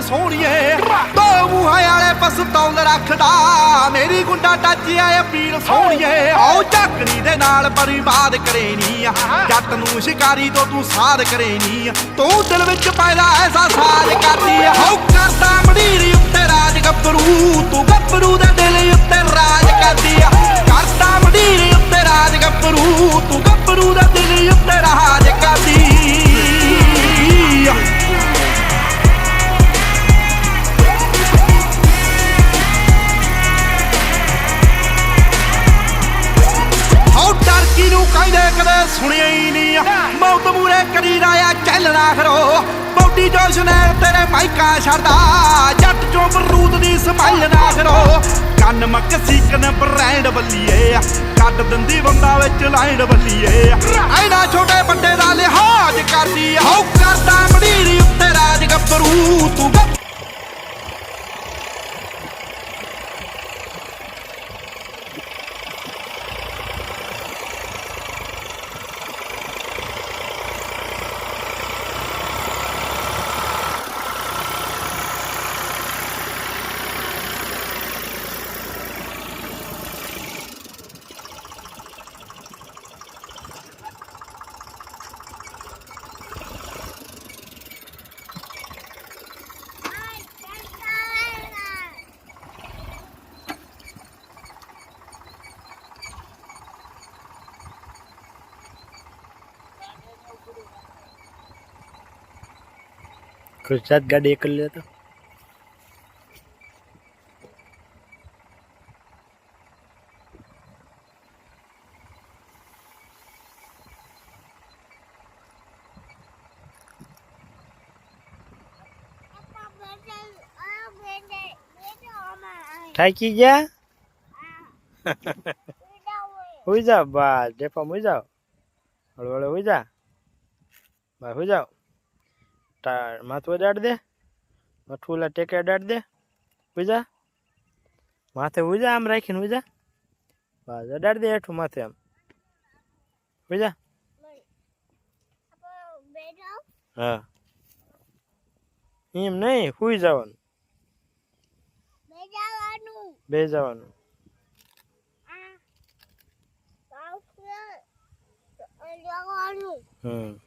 सोहणीए दो मूहां वाले पस्तौल रखदा मेरी गुंडा टच आए पीर सोहणीए आओ झाकड़ी दे नाल बर्बाद करेनी जट नूं शिकारी तो तू साध करेनी तू दिल विच पैदा ऐसा साज करदी हो करदा मंडीरी उत्ते राज गब्बरू तू गब्बरू दे दिल उत्ते राज करदी करदा मंडीरी उत्ते राज गब्बरू तू गब्बरू दे दिल उत्ते राज करदी कहदे कदे सुनिया ही नहीं मौत मूरे करी राया चलना खरो बौडी जो शनैल तेरे माइका छड़दा जट चो बरूद दी स्माइल ना खरो कन मकसी कन ब्रांड बल्लीए कट दंदी बंदा विच लाइन बल्लीए ऐना छोटे बंदे दा लिहाज करदी हो करदा मंडीरी उत्ते राज गब्बरू तू ગુજરાત ગાડી એક લે તો થાકી ગયા હુઈ જાઓ બસ ડેપા હુઈ જાઓ હળવે હળવે હુઈ જા બસ હુઈ જાઓ માથું અડાડ દે મઠું ઓલા ટેકે અડાડ દે હુઈ જા માથે હુઈ જા આમ રાખીને હુઈ જા બસ અડાડ દે હેઠું માથે આમ હુઈ જા હા એમ નહીં હુઈ જવાનું બે જવાનું હમ